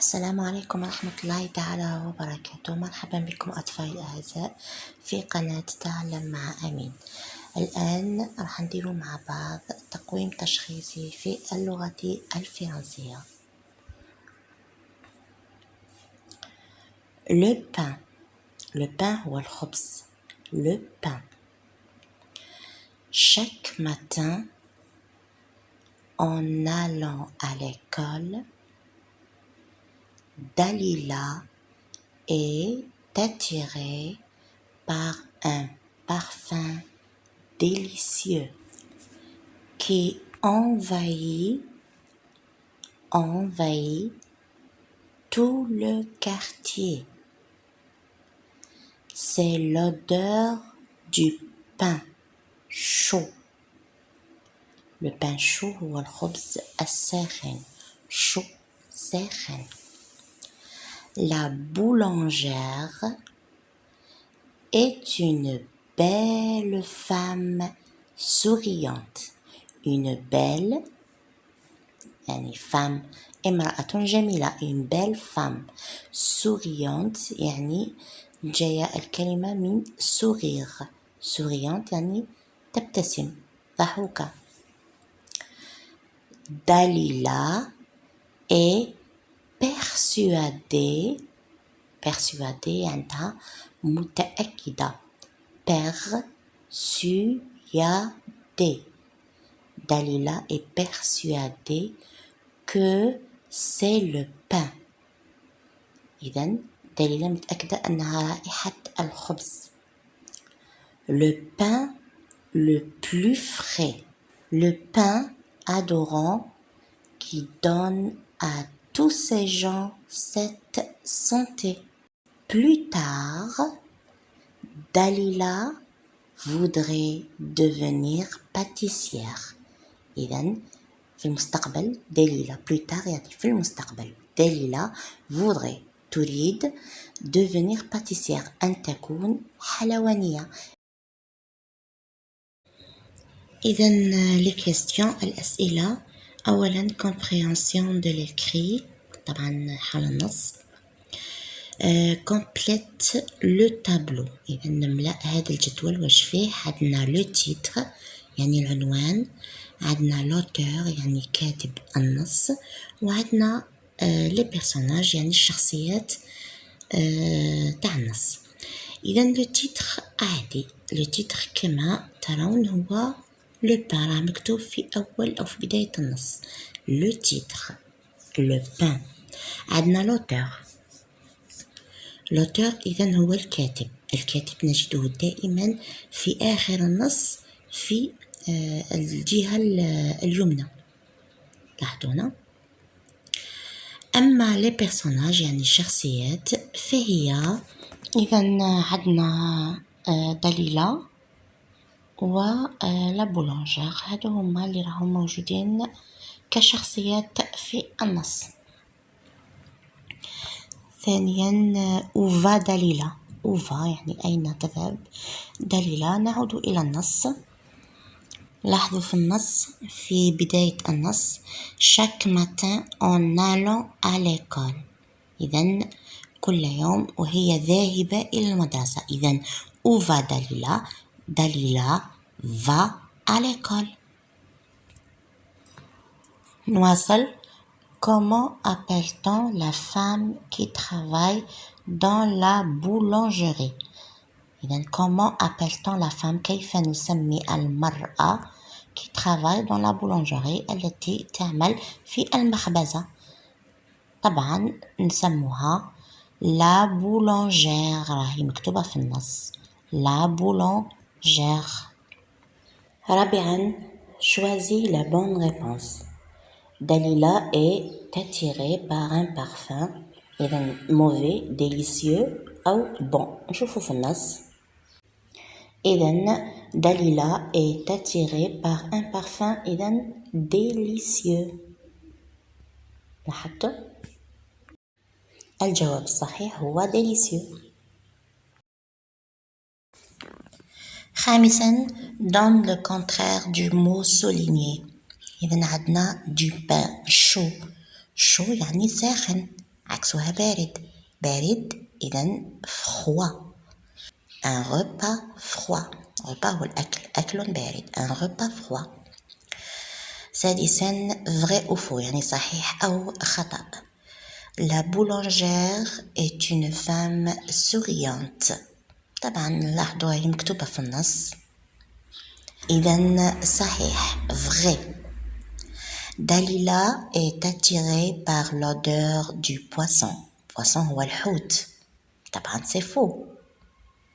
السلام عليكم ورحمة الله تعالى وبركاته. مرحبا بكم أطفالي الأعزاء في قناة تعلم مع أمين. الآن راح نديرو مع بعض تقويم تشخيصي في اللغة الفرنسية. Le pain هو الخبز. Le pain. Chaque matin, en allant à l'école, Dalila est attirée par un parfum délicieux qui envahit tout le quartier. C'est l'odeur du pain chaud. Le pain chaud هو الخبز الساخن. chaud ساخن. La boulangère est une belle femme souriante. Une belle يعني femme امرأة جميلة. Une belle femme souriante يعني جاية الكلمة من sourire. souriante يعني تبتسم ضحوكة. Dalila est persuadée عندها متأكدة. persuadée. Dalila est persuadée que c'est le pain. إذن دليلة متأكدة أنها رائحة الخبز. Le pain le plus frais. Le pain adorant qui donne à tous ces gens cette santé. Plus tard, Dalila voudrait devenir pâtissière. إذن في المستقبل دليلة plus tard يعني في المستقبل دليلة voudrait تريد devenir pâtissière أن تكون حلوانية. إذن les questions الأسئلة. أولا compréhension de l'écrit طبعا حول النص. complète le tableau. إذا نملأ هذا الجدول واش فيه. عندنا لو تيتر يعني العنوان، عندنا لوتور يعني كاتب النص، وعندنا لي بيرسوناج يعني الشخصيات تاع النص. إذا لو تيتر عادي. لو تيتر كما ترون هو لو بان راه مكتوب في أول أو في بداية النص. لو تيتر لو بان. عندنا لوتور. لوتور إذن هو الكاتب. الكاتب نجده دائما في آخر النص في الجهة اليمنى. لاحظوا هنا. أما لي بيرسوناج يعني الشخصيات فهي إذن عندنا دليلة و لا بولونجير. هادو هما اللي راهم موجودين كشخصيات في النص. ثانيا أوفا دليلة. أوفا يعني أين تذهب دليلة. نعود إلى النص. لاحظوا في النص في بداية النص chaque matin en allant à l'école. إذن كل يوم وهي ذاهبة إلى المدرسة. إذن أوفا دليلة. دليلة va à l'école. نواصل. Comment appelle-t-on la femme qui travaille dans la boulangerie? إذن comment appelle-t-on la femme كيف نسمي المرأة qui travaille dans la boulangerie التي تعمل في المخبزة؟ طبعا نسموها la boulangère. راهي مكتوبة في النص la boulangère. رابعا choisis la bonne réponse. Dalila est attirée par un parfum. إذن mauvais, délicieux أو bon. نشوفوا في النص. إذن دليلة est attirée par un parfum. إذن délicieux. لاحظتوا؟ الجواب الصحيح هو délicieux. خامسا donne le contraire du mot souligné. إذن عندنا du pain chaud. chaud يعني ساخن. عكس عكسها بارد. بارد إذا froid. un repas froid. repas هو الأكل، أكل بارد. un repas froid. سادسا vrai ou faux يعني صحيح أو خطأ. La boulangère est une femme souriante. طبعا لاحظوا هي مكتوبة في النص. إذن صحيح vrai. Dalila est attirée par l'odeur du poisson. poisson هو الحوت. طبعا c'est faux.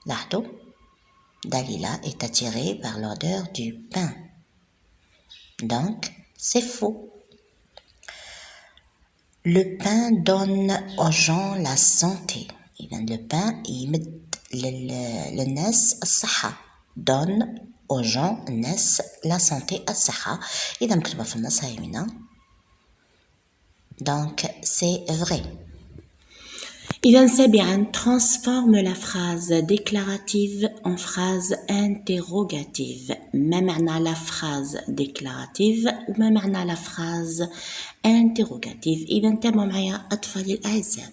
لاحظوا. Dalila est attirée par l'odeur du pain. Donc c'est faux. Le pain donne aux gens la santé. إذن le pain يمد للناس الصحة. donne aux gens الناس la santé الصحة. إذا مكتوبة في النص هاي هنا. donc c'est vrai. إذا سابعا transforme la phrase déclarative en phrase interrogative. ما معنى la phrase déclarative وما معنى la phrase interrogative. إذا انتبهوا معايا أطفالي الأعزاء.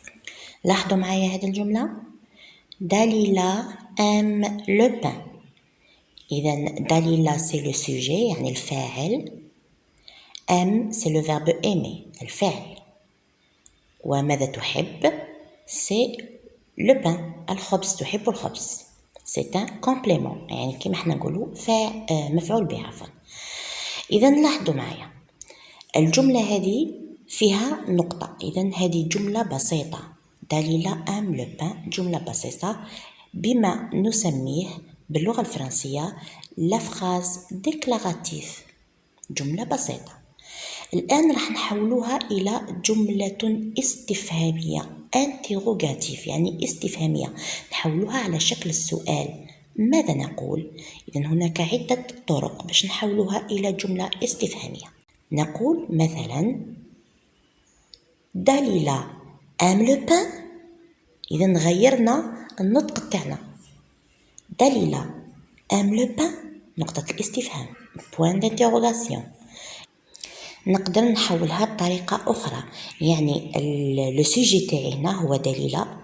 لاحظوا معايا هذه الجملة. Dalila aime le pain. إذا Dalila c'est le sujet يعني الفاعل. aime c'est le verbe aimer الفعل. وماذا تحب c'est le pain الخبز. تحب الخبز. c'est un complément يعني كما احنا نقولوا مفعول به عفوا. إذا لاحظوا معايا الجملة هذه فيها نقطة. إذا هذه جملة بسيطة. Dalila aime le pain جملة بسيطة بما نسميه باللغة الفرنسية la phrase déclarative. جملة بسيطة. الآن راح نحولوها إلى جملة استفهامية interrogative يعني استفهامية. نحولوها على شكل السؤال. ماذا نقول؟ إذن هناك عدة طرق باش نحولوها إلى جملة استفهامية. نقول مثلا Dalila aime le pain. إذن غيرنا النطق تاعنا. Dalila aime le pain نقطة الاستفهام point d'interrogation. نقدر نحولها بطريقة أخرى يعني لو سوجي تاعي هنا هو دليلة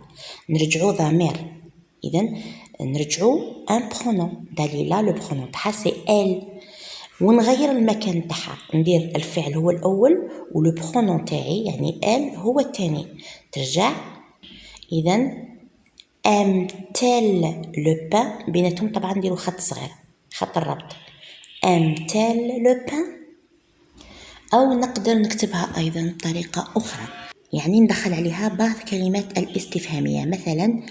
نرجعو ضمير. إذا نرجعو ان برونون. دليلة لو برونون تاعها سي ال ونغير المكان تاعها. ندير الفعل هو الأول ولو برونون تاعي يعني ال هو الثاني. ترجع إذا ام تيل لو بان بيناتهم طبعا نديرو خط صغير خط الربط. ام تيل لو بان. أو نقدر نكتبها أيضا بطريقة أخرى يعني ندخل عليها بعض كلمات الاستفهامية. مثلا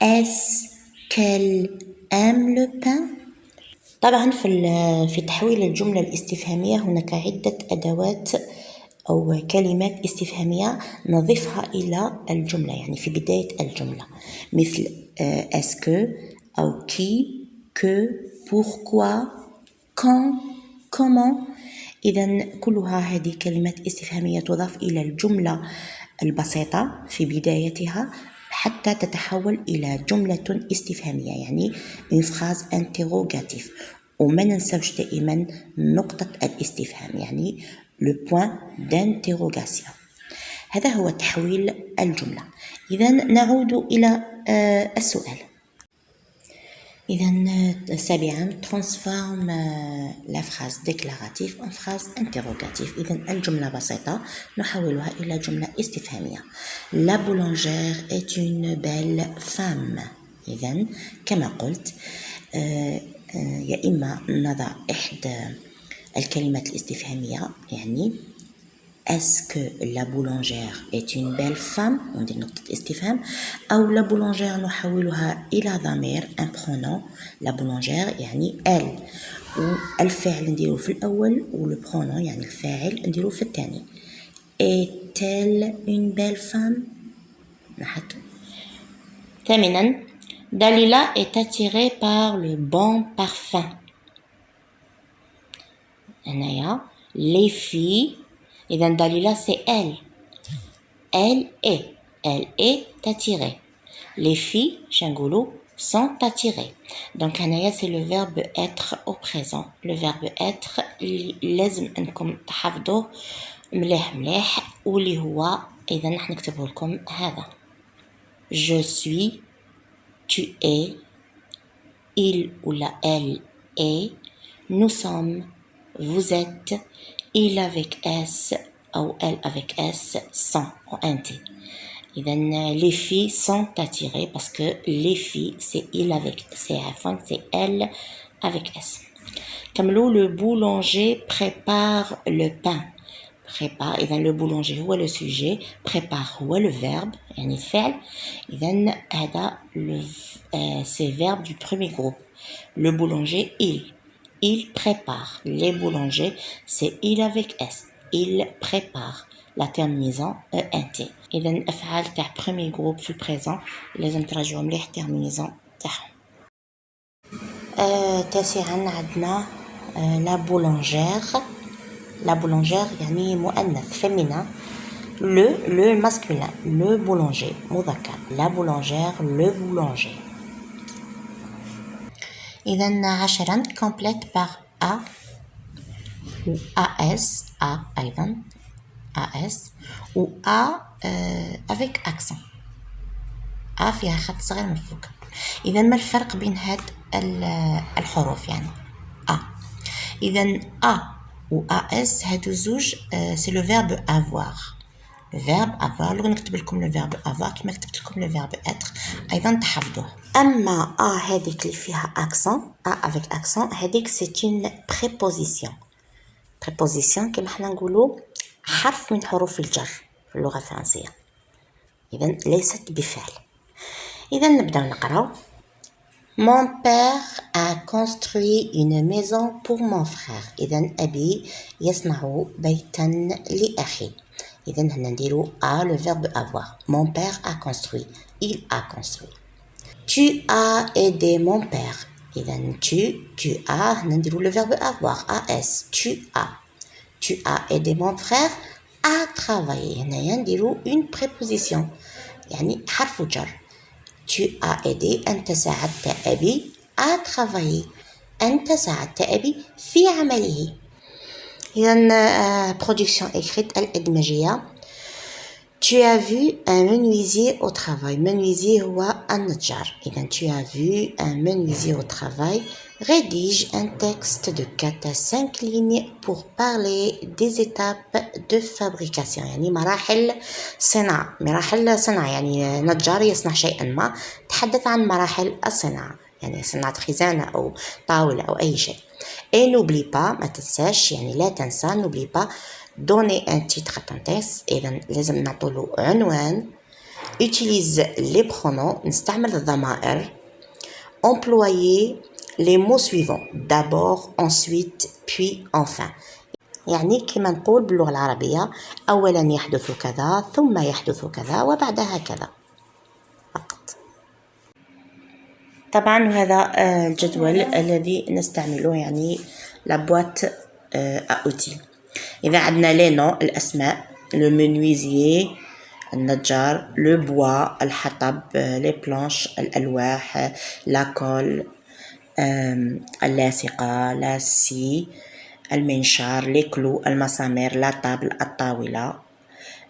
est-ce qu'elle aime le pain. طبعا في تحويل الجملة الاستفهامية هناك عدة أدوات أو كلمات استفهامية نضيفها إلى الجملة يعني في بداية الجملة مثل est-ce que أو qui que pourquoi quand comment. إذا كلها هذه كلمات استفهامية تضاف إلى الجملة البسيطة في بدايتها حتى تتحول إلى جملة استفهامية يعني une phrase interrogative. وما ننسوش دائما نقطة الاستفهام يعني le point d'interrogation. هذا هو تحويل الجملة. إذا نعود إلى السؤال. إذا سابعا transforme la phrase déclarative en phrase interrogative. إذا الجملة بسيطة نحولها إلى جملة استفهامية. La boulangère est une belle femme. إذا كما قلت يا إما نضع إحدى الكلمات الاستفهامية يعني est-ce que la boulangère est une belle femme وندير نقطة استفهام. أو la boulangère نحولها إلى ضمير un pronom. la boulangère يعني elle والفعل نديرو في الأول ولو pronom يعني الفاعل نديرو في الثاني. est-elle une belle femme. نحط. ثامنا Dalila est attirée par le bon parfum. هنايا les filles. إذا Dalila c'est elle. Elle est attirée. Les filles شنقولو sont attirées. Donc هنايا c'est le verbe être au présent. Le verbe être لازم أنكم تحفظوه مليح واللي هو إذا راح نكتبه لكم هذا. Je suis, tu es, il ou la elle est, nous sommes, vous êtes, il avec S ou elle avec S sont ou int. Les filles sont attirées parce que les filles c'est il avec c'est elle avec S. كملوا le boulanger prépare le pain. prépare إذا le boulanger هو le sujet, prépare هو le verbe يعني الفعل. إذا هذا c'est verbe du premier groupe. Le boulanger il prépare. Les boulangers c'est il avec S. Il prépare. La terminaison int. إذا الأفعال تاع premier groupe في البريزون لازم تراجعوا مليح terminaison تاعهم. تاسعا عندنا la boulangère. La boulangère يعني مؤنث féminin. Le masculin le boulanger مذكر. La boulangère le boulanger. إذا عشرا complète par a ou as a أيضا as ou a avec accent. a فيها خط صغير من فوق. إذا ما الفرق بين هاد الحروف يعني a. إذا a ou as هادو زوج c'est le verbe avoir. le verbe avoir لو نكتب لكم le verbe avoir كما كتبت لكم le verbe être أيضا تحفظوه. أما a هذيك اللي فيها accent a avec accent هذيك c'est une préposition. préposition كما حنا نقولوا حرف من حروف الجر في اللغة الفرنسية. إذا ليست بفعل. إذا نبدأ نقراو. Mon père a construit une maison pour mon frère. إذا أبي يصنع بيتا لأخي. إذا هنا نديرو a le verbe avoir. Mon père a construit. Il a construit. Tu as aidé mon père. إذا tu as هنا نديرو le verbe avoir. as tu as aidé mon frère à travailler. هنايا نديرو une préposition يعني حرف جر. Tu as aidé أنت ساعدت أبي à travailler. أنت ساعدت أبي في عمله. إذا production écrite الإدماجية. Tu as vu un menuisier au travail. menuisier هو النجار. إذا tu as vu un menuisier au travail. Rédige un texte de 4 à 5 lignes pour parler des étapes de fabrication. يعني مراحل صناعة. مراحل صناعة يعني نجار يصنع شيئا ما. تحدث عن مراحل الصناعة يعني صناعة خزانة أو طاولة أو أي شيء. Et n'oublie pas ما تنساش يعني لا تنسى n'oublie pas donner un titre à ton texte. إذا لازم نعطوله عنوان. utilise les pronoms نستعمل الضمائر. employer les mots suivants d'abord ensuite puis enfin. يعني كما نقول باللغة العربية أولا يحدث كذا ثم يحدث كذا وبعدها كذا فقط. طبعا هذا الجدول الذي نستعمله يعني لابوات أوتي. إذا عندنا لي نو الأسماء لو منويزيي النجار لو بوا الحطب لي بلانش الألواح لاكول اللاصقة لا سي المنشار لي كلو المسامير لا طابل الطاولة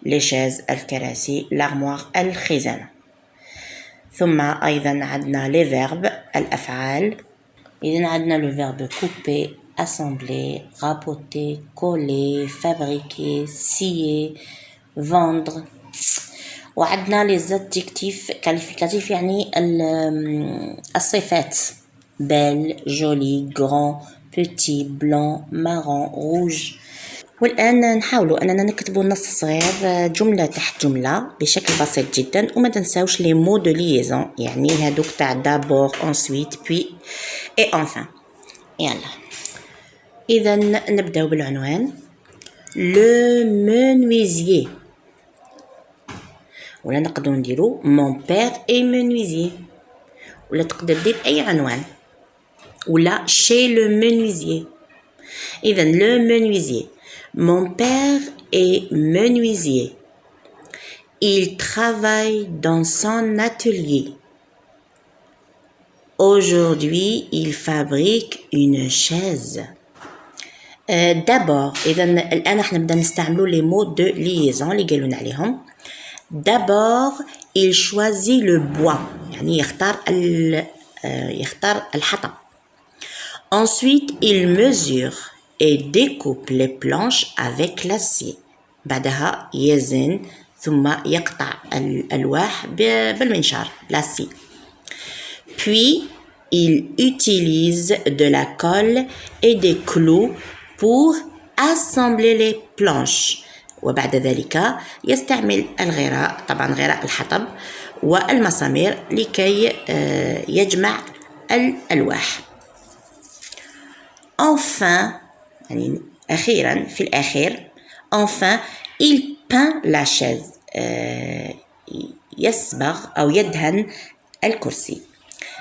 لي شاز الكراسي لارموار الخزانة. ثم أيضا عندنا لي فيرب الأفعال. إذا عندنا لو فيرب كوبي assembler raboter coller fabriquer scier vendre. وعندنا لي زادجيكتيف كاليفيكاتيف يعني الصفات belle joli grand petit blanc marron rouge. والآن نحاولوا أننا نكتبوا نص صغير جملة تحت جملة بشكل بسيط جدا وما تنساوش لي مو دو ليزون يعني هادوك تاع d'abord ensuite puis et enfin. يلا إذا نبداو بالعنوان le menuisier ولا نقدروا نديرو mon père est menuisier ولا تقدر دير أي عنوان ولا chez le menuisier. إذا le menuisier. Mon père est menuisier. Il travaille dans son atelier. Aujourd'hui, il fabrique une chaise. D'abord, إذا الآن احنا نبدا نستعملوا les mots de liaison اللي قالوا عليهم. D'abord, il choisit le bois. يعني يختار الحطب. Ensuite, il mesure et découpe les planches avec l'acier. بعدها يزن ثم يقطع الألواح بالمنشار l'acier. Puis, il utilise de la colle et des clous pour assembler les planches. وبعد ذلك يستعمل الغراء، طبعا غراء الحطب والمسامير لكي يجمع الألواح. Enfin, يعني أخيرا في الأخير، enfin, il peint la chaise. يصبغ أو يدهن الكرسي.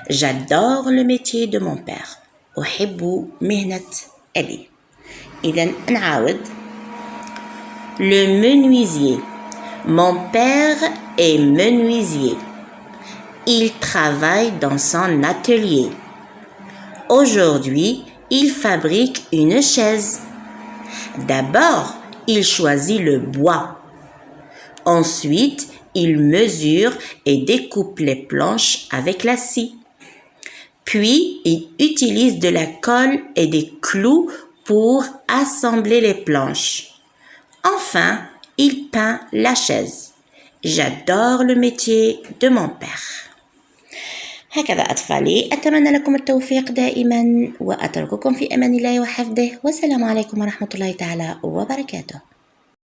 J'adore le métier de mon père. أحب مهنة أبي. إذن نعاود. Le menuisier. Mon père est menuisier. Il travaille dans son atelier. Aujourd'hui, il fabrique une chaise. D'abord, il choisit le bois. Ensuite, il mesure et découpe les planches avec la scie. Puis, il utilise de la colle et des clous pour assembler les planches. Enfin, il peint la chaise. J'adore le métier de mon père. هكذا أطفالي، أتمنى لكم التوفيق دائما وأترككم في أمان الله وحفظه، والسلام عليكم ورحمة الله تعالى وبركاته.